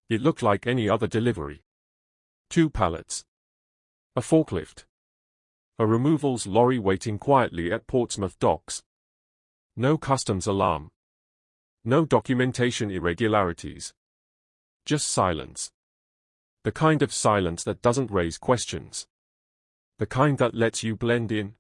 It looked like any other delivery. 2 pallets. A forklift. A removals lorry waiting quietly at Portsmouth docks. No customs alarm. No documentation irregularities. Just silence. The kind of silence that doesn't raise questions. The kind that lets you blend in.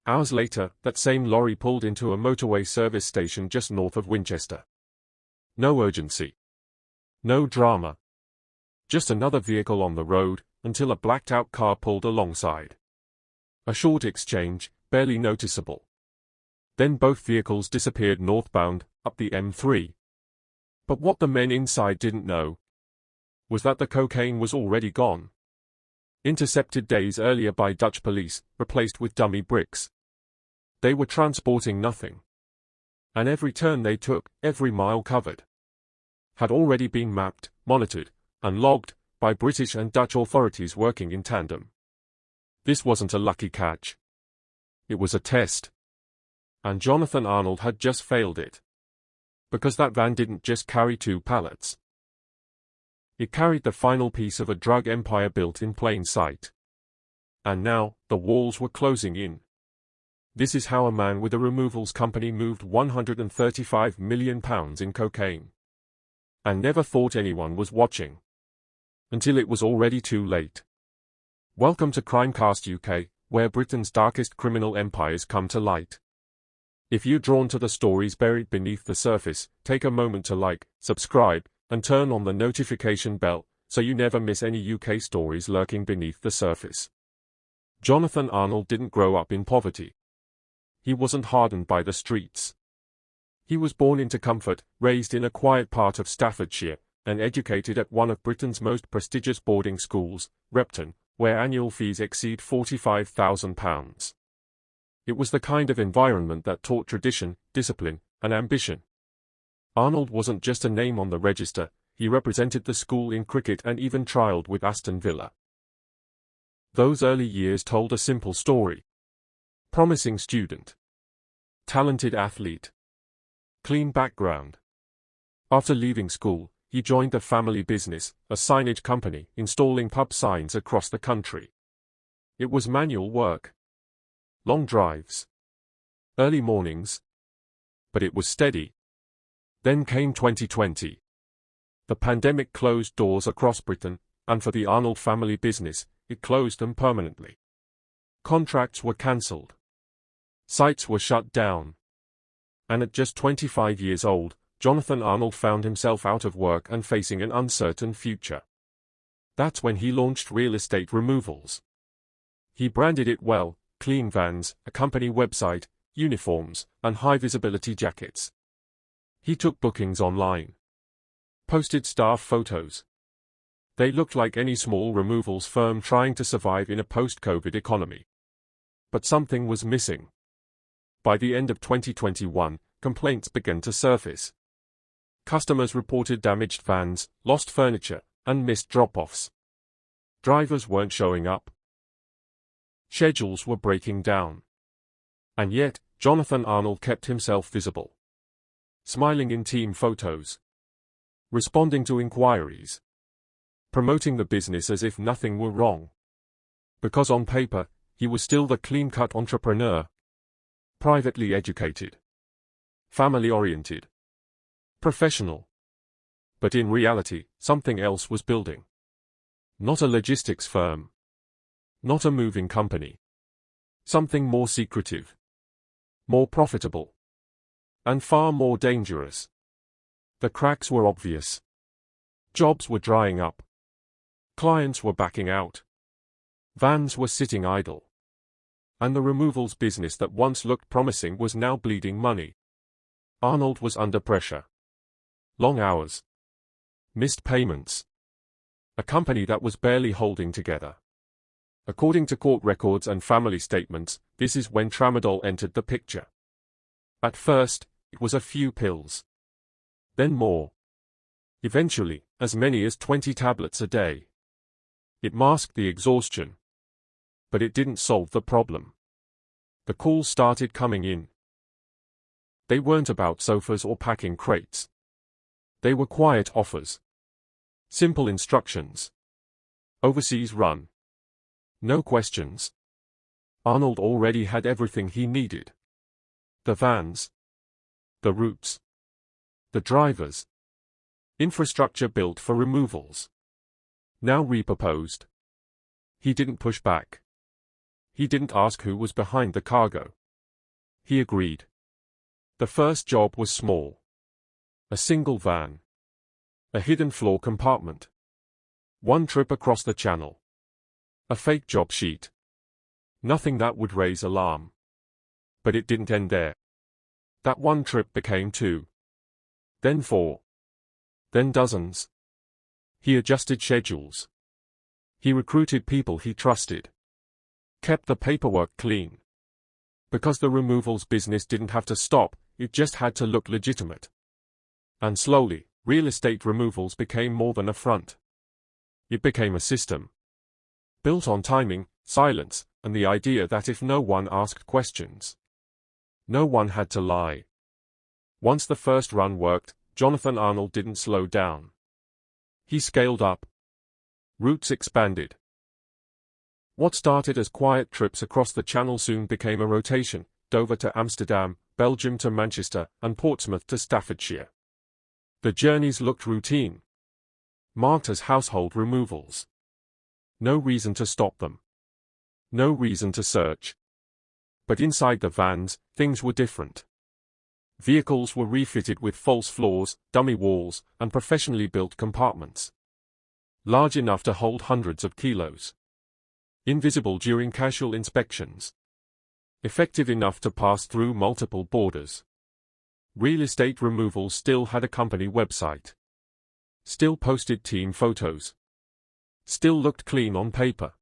Hours later, that same lorry pulled into a motorway service station just north of Winchester. No urgency. No drama. Just another vehicle on the road, until a blacked-out car pulled alongside. A short exchange, barely noticeable. Then both vehicles disappeared northbound, up the M3. But what the men inside didn't know was that the cocaine was already gone. Intercepted days earlier by Dutch police, replaced with dummy bricks. They were transporting nothing. And every turn they took, every mile covered, had already been mapped, monitored, and logged by British and Dutch authorities working in tandem. This wasn't a lucky catch. It was a test. And Jonathan Arnold had just failed it. Because that van didn't just carry 2 pallets. It carried the final piece of a drug empire built in plain sight. And now, the walls were closing in. This is how a man with a removals company moved £135 million in cocaine. And never thought anyone was watching. Until it was already too late. Welcome to Crimecast UK, where Britain's darkest criminal empires come to light. If you're drawn to the stories buried beneath the surface, take a moment to like, subscribe, and turn on the notification bell, so you never miss any UK stories lurking beneath the surface. Jonathan Arnold didn't grow up in poverty. He wasn't hardened by the streets. He was born into comfort, raised in a quiet part of Staffordshire, and educated at one of Britain's most prestigious boarding schools, Repton, where annual fees exceed £45,000. It was the kind of environment that taught tradition, discipline, and ambition. Arnold wasn't just a name on the register, he represented the school in cricket and even trialled with Aston Villa. Those early years told a simple story. Promising student. Talented athlete. Clean background. After leaving school, he joined the family business, a signage company, installing pub signs across the country. It was manual work. Long drives. Early mornings. But it was steady. Then came 2020. The pandemic closed doors across Britain, and for the Arnold family business, it closed them permanently. Contracts were cancelled. Sites were shut down. And at just 25 years old, Jonathan Arnold found himself out of work and facing an uncertain future. That's when he launched Real Estate Removals. He branded it well: clean vans, a company website, uniforms, and high-visibility jackets. He took bookings online. Posted staff photos. They looked like any small removals firm trying to survive in a post-COVID economy. But something was missing. By the end of 2021, complaints began to surface. Customers reported damaged vans, lost furniture, and missed drop-offs. Drivers weren't showing up. Schedules were breaking down. And yet, Jonathan Arnold kept himself visible. Smiling in team photos. Responding to inquiries. Promoting the business as if nothing were wrong. Because on paper, he was still the clean-cut entrepreneur. Privately educated. Family-oriented. Professional. But in reality, something else was building. Not a logistics firm. Not a moving company. Something more secretive. More profitable. And far more dangerous. The cracks were obvious. Jobs were drying up. Clients were backing out. Vans were sitting idle. And the removals business that once looked promising was now bleeding money. Arnold was under pressure. Long hours. Missed payments. A company that was barely holding together. According to court records and family statements, this is when tramadol entered the picture. At first, it was a few pills. Then more. Eventually, as many as 20 tablets a day. It masked the exhaustion. But it didn't solve the problem. The calls started coming in. They weren't about sofas or packing crates. They were quiet offers. Simple instructions. Overseas run. No questions. Arnold already had everything he needed. The vans. The routes. The drivers. Infrastructure built for removals. Now repurposed. He didn't push back. He didn't ask who was behind the cargo. He agreed. The first job was small. A single van. A hidden floor compartment. One trip across the channel. A fake job sheet. Nothing that would raise alarm. But it didn't end there. That one trip became 2. Then 4. Then dozens. He adjusted schedules. He recruited people he trusted. Kept the paperwork clean. Because the removals business didn't have to stop, it just had to look legitimate. And slowly, real estate removals became more than a front. It became a system. Built on timing, silence, and the idea that if no one asked questions, no one had to lie. Once the first run worked, Jonathan Arnold didn't slow down. He scaled up. Routes expanded. What started as quiet trips across the channel soon became a rotation, Dover to Amsterdam, Belgium to Manchester, and Portsmouth to Staffordshire. The journeys looked routine. Marked as household removals. No reason to stop them. No reason to search. But inside the vans, things were different. Vehicles were refitted with false floors, dummy walls, and professionally built compartments. Large enough to hold hundreds of kilos. Invisible during casual inspections. Effective enough to pass through multiple borders. Real estate removals still had a company website. Still posted team photos. Still looked clean on paper.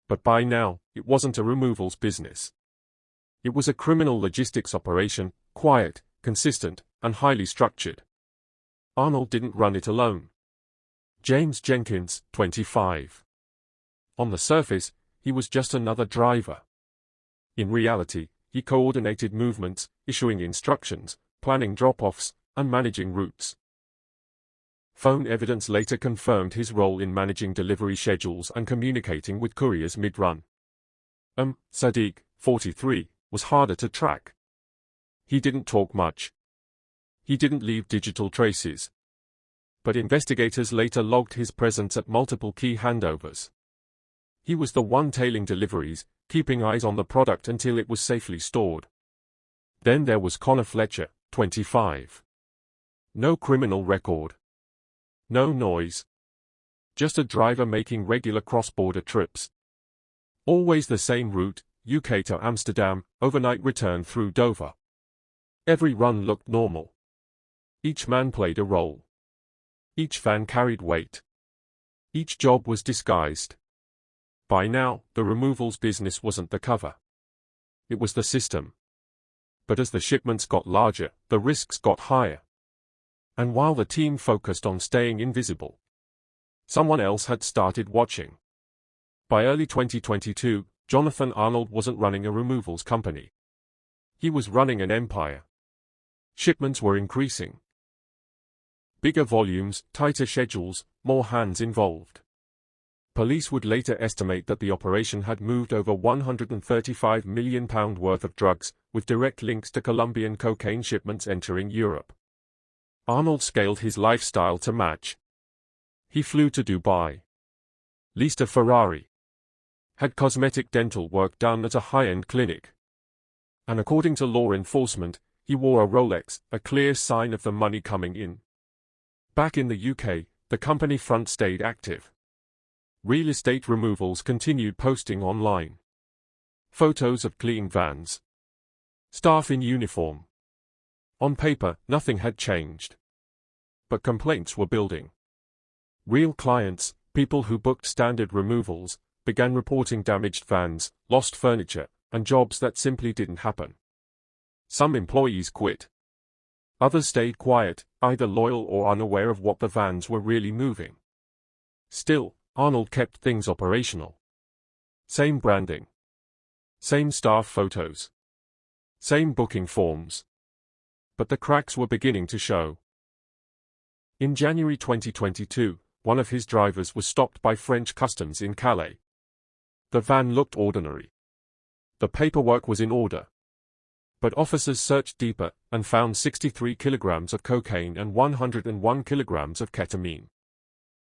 But by now, it wasn't a removals business. It was a criminal logistics operation, quiet, consistent, and highly structured. Arnold didn't run it alone. James Jenkins, 25. On the surface, he was just another driver. In reality, he coordinated movements, issuing instructions, planning drop-offs, and managing routes. Phone evidence later confirmed his role in managing delivery schedules and communicating with couriers mid-run. Sadiq, 43, was harder to track. He didn't talk much. He didn't leave digital traces. But investigators later logged his presence at multiple key handovers. He was the one tailing deliveries, keeping eyes on the product until it was safely stored. Then there was Connor Fletcher, 25. No criminal record. No noise. Just a driver making regular cross-border trips. Always the same route, UK to Amsterdam, overnight return through Dover. Every run looked normal. Each man played a role. Each van carried weight. Each job was disguised. By now, the removals business wasn't the cover. It was the system. But as the shipments got larger, the risks got higher. And while the team focused on staying invisible, someone else had started watching. By early 2022, Jonathan Arnold wasn't running a removals company. He was running an empire. Shipments were increasing. Bigger volumes, tighter schedules, more hands involved. Police would later estimate that the operation had moved over £135 million worth of drugs, with direct links to Colombian cocaine shipments entering Europe. Arnold scaled his lifestyle to match. He flew to Dubai. Leased a Ferrari. Had cosmetic dental work done at a high-end clinic. And according to law enforcement, he wore a Rolex, a clear sign of the money coming in. Back in the UK, the company front stayed active. Real estate removals continued posting online. Photos of clean vans. Staff in uniform. On paper, nothing had changed. But complaints were building. Real clients, people who booked standard removals, began reporting damaged vans, lost furniture, and jobs that simply didn't happen. Some employees quit. Others stayed quiet, either loyal or unaware of what the vans were really moving. Still, Arnold kept things operational. Same branding. Same staff photos. Same booking forms. But the cracks were beginning to show. In January 2022, one of his drivers was stopped by French customs in Calais. The van looked ordinary. The paperwork was in order. But officers searched deeper and found 63 kilograms of cocaine and 101 kilograms of ketamine.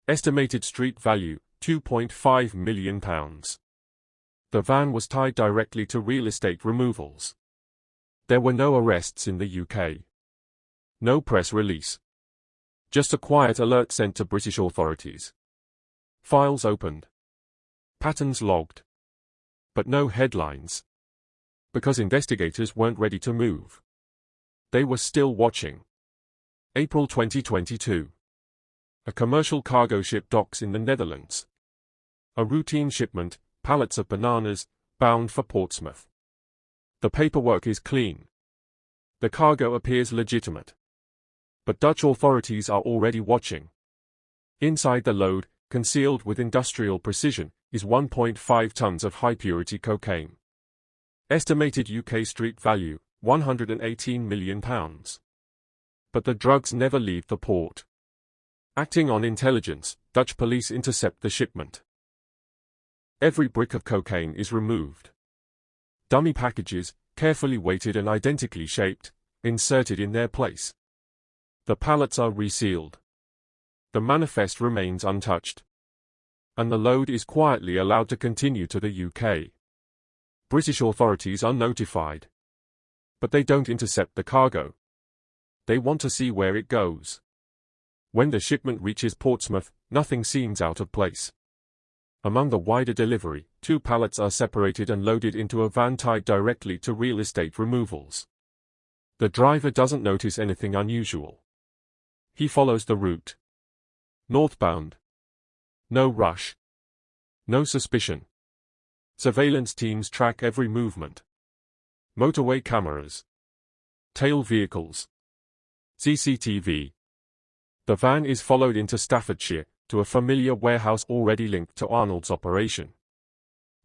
Estimated street value, £2.5 million. The van was tied directly to real estate removals. There were no arrests in the UK. No press release. Just a quiet alert sent to British authorities. Files opened. Patterns logged. But no headlines. Because investigators weren't ready to move. They were still watching. April 2022. A commercial cargo ship docks in the Netherlands. A routine shipment, pallets of bananas, bound for Portsmouth. The paperwork is clean. The cargo appears legitimate. But Dutch authorities are already watching. Inside the load, concealed with industrial precision, is 1.5 tons of high-purity cocaine. Estimated UK street value, £118 million. But the drugs never leave the port. Acting on intelligence, Dutch police intercept the shipment. Every brick of cocaine is removed. Dummy packages, carefully weighted and identically shaped, inserted in their place. The pallets are resealed. The manifest remains untouched. And the load is quietly allowed to continue to the UK. British authorities are notified. But they don't intercept the cargo. They want to see where it goes. When the shipment reaches Portsmouth, nothing seems out of place. Among the wider delivery, 2 pallets are separated and loaded into a van tied directly to real estate removals. The driver doesn't notice anything unusual. He follows the route. Northbound. No rush. No suspicion. Surveillance teams track every movement. Motorway cameras. Tail vehicles. CCTV. The van is followed into Staffordshire, to a familiar warehouse already linked to Arnold's operation.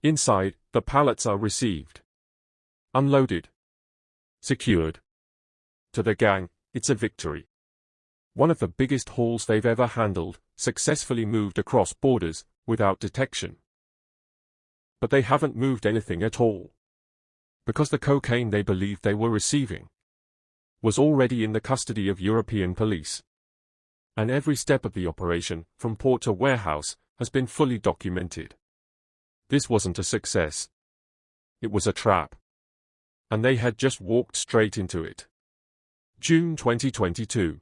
Inside, the pallets are received. Unloaded. Secured. To the gang, it's a victory. One of the biggest hauls they've ever handled, successfully moved across borders, without detection. But they haven't moved anything at all. Because the cocaine they believed they were receiving was already in the custody of European police. And every step of the operation, from port to warehouse, has been fully documented. This wasn't a success. It was a trap. And they had just walked straight into it. June 2022.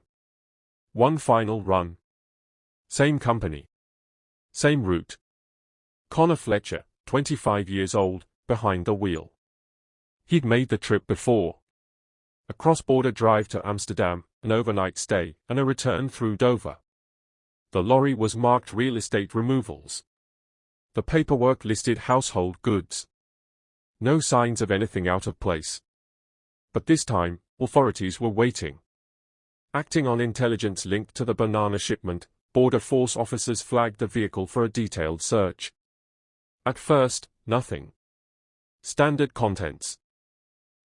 One final run. Same company. Same route. Connor Fletcher, 25 years old, behind the wheel. He'd made the trip before. A cross-border drive to Amsterdam, an overnight stay, and a return through Dover. The lorry was marked real estate removals. The paperwork listed household goods. No signs of anything out of place. But this time, authorities were waiting. Acting on intelligence linked to the banana shipment, Border Force officers flagged the vehicle for a detailed search. At first, nothing. Standard contents.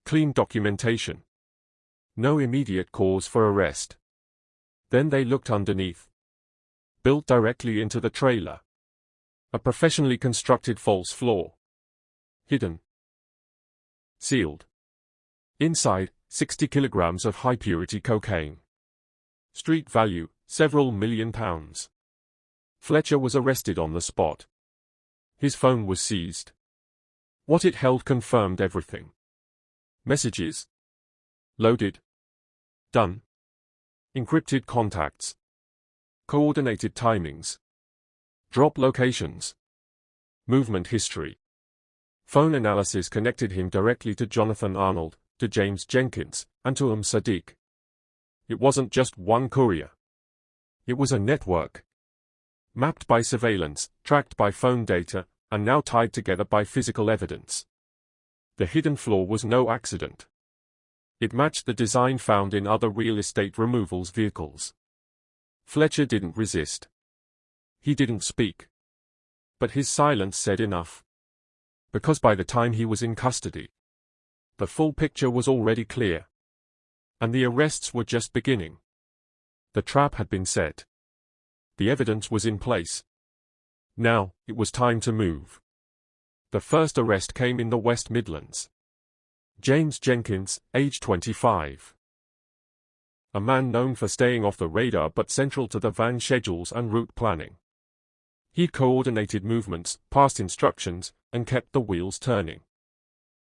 Clean documentation. No immediate cause for arrest. Then they looked underneath. Built directly into the trailer. A professionally constructed false floor. Hidden. Sealed. Inside, 60 kilograms of high-purity cocaine. Street value, several million pounds. Fletcher was arrested on the spot. His phone was seized. What it held confirmed everything. Messages. Loaded. Done. Encrypted contacts. Coordinated timings. Drop locations. Movement history. Phone analysis connected him directly to Jonathan Arnold, to James Jenkins, and to Sadiq. It wasn't just one courier. It was a network. Mapped by surveillance, tracked by phone data, and now tied together by physical evidence. The hidden floor was no accident. It matched the design found in other real estate removals vehicles. Fletcher didn't resist. He didn't speak. But his silence said enough. Because by the time he was in custody, the full picture was already clear. And the arrests were just beginning. The trap had been set. The evidence was in place. Now, it was time to move. The first arrest came in the West Midlands. James Jenkins, age 25. A man known for staying off the radar but central to the van schedules and route planning. He coordinated movements, passed instructions, and kept the wheels turning.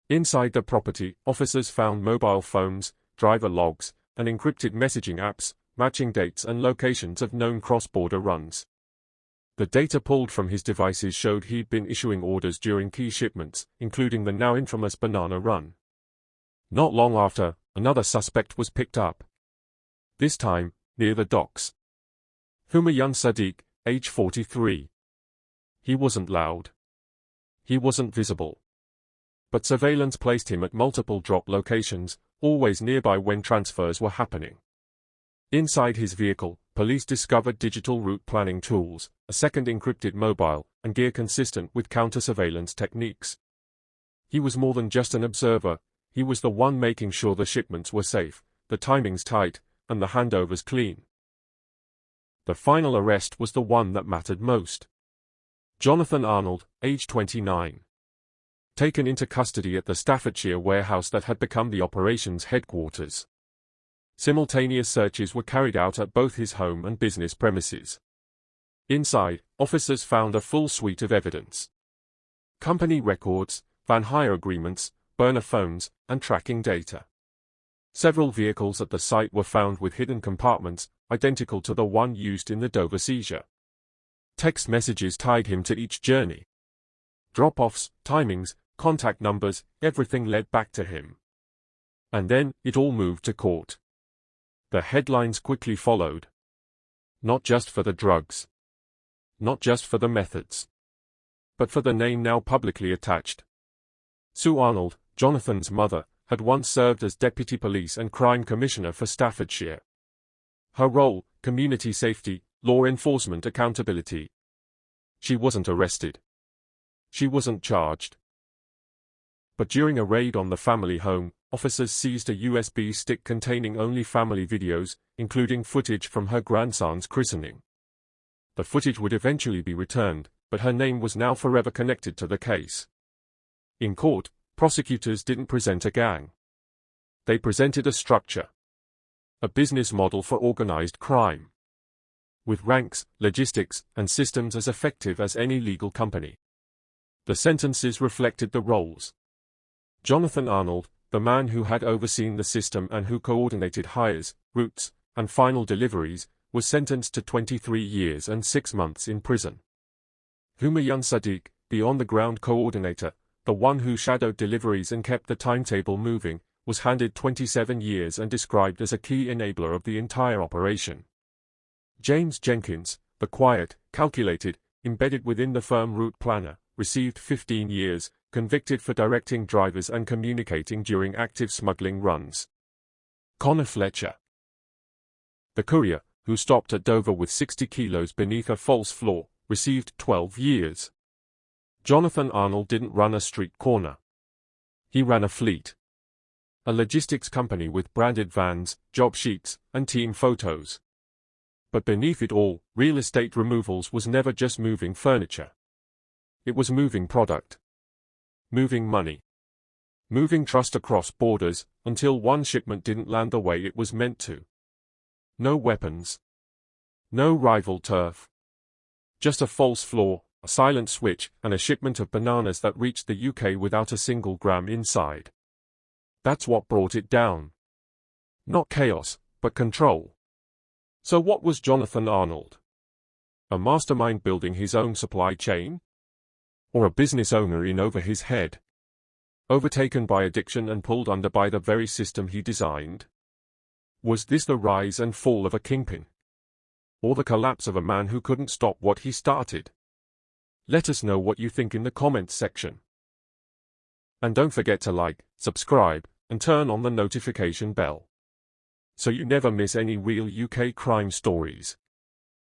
Inside the property, officers found mobile phones, driver logs, and encrypted messaging apps, matching dates and locations of known cross-border runs. The data pulled from his devices showed he'd been issuing orders during key shipments, including the now infamous banana run. Not long after, another suspect was picked up. This time, near the docks. Humayun Sadiq, age 43. He wasn't loud. He wasn't visible. But surveillance placed him at multiple drop locations, always nearby when transfers were happening. Inside his vehicle, police discovered digital route planning tools, a second encrypted mobile, and gear consistent with counter-surveillance techniques. He was more than just an observer, he was the one making sure the shipments were safe, the timings tight, and the handovers clean. The final arrest was the one that mattered most. Jonathan Arnold, age 29. Taken into custody at the Staffordshire warehouse that had become the operations headquarters. Simultaneous searches were carried out at both his home and business premises. Inside, officers found a full suite of evidence. Company records, van hire agreements, burner phones, and tracking data. Several vehicles at the site were found with hidden compartments, identical to the one used in the Dover seizure. Text messages tied him to each journey. Drop-offs, timings, contact numbers, everything led back to him. And then, it all moved to court. The headlines quickly followed. Not just for the drugs. Not just for the methods. But for the name now publicly attached. Sue Arnold, Jonathan's mother, had once served as Deputy Police and Crime Commissioner for Staffordshire. Her role, community safety, law enforcement accountability. She wasn't arrested. She wasn't charged. But during a raid on the family home, officers seized a USB stick containing only family videos, including footage from her grandson's christening. The footage would eventually be returned, but her name was now forever connected to the case. In court, prosecutors didn't present a gang. They presented a structure. A business model for organized crime. With ranks, logistics, and systems as effective as any legal company. The sentences reflected the roles. Jonathan Arnold, the man who had overseen the system and who coordinated hires, routes, and final deliveries, was sentenced to 23 years and 6 months in prison. Humayun Sadiq, the on-the-ground coordinator, the one who shadowed deliveries and kept the timetable moving, was handed 27 years and described as a key enabler of the entire operation. James Jenkins, the quiet, calculated, embedded within the firm route planner, received 15 years, convicted for directing drivers and communicating during active smuggling runs. Connor Fletcher, the courier, who stopped at Dover with 60 kilos beneath a false floor, received 12 years. Jonathan Arnold didn't run a street corner. He ran a fleet. A logistics company with branded vans, job sheets, and team photos. But beneath it all, real estate removals was never just moving furniture. It was moving product. Moving money. Moving trust across borders, until one shipment didn't land the way it was meant to. No weapons. No rival turf. Just a false floor, a silent switch, and a shipment of bananas that reached the UK without a single gram inside. That's what brought it down. Not chaos, but control. So what was Jonathan Arnold? A mastermind building his own supply chain? Or a business owner in over his head? Overtaken by addiction and pulled under by the very system he designed? Was this the rise and fall of a kingpin? Or the collapse of a man who couldn't stop what he started? Let us know what you think in the comments section. And don't forget to like, subscribe, and turn on the notification bell, so you never miss any real UK crime stories.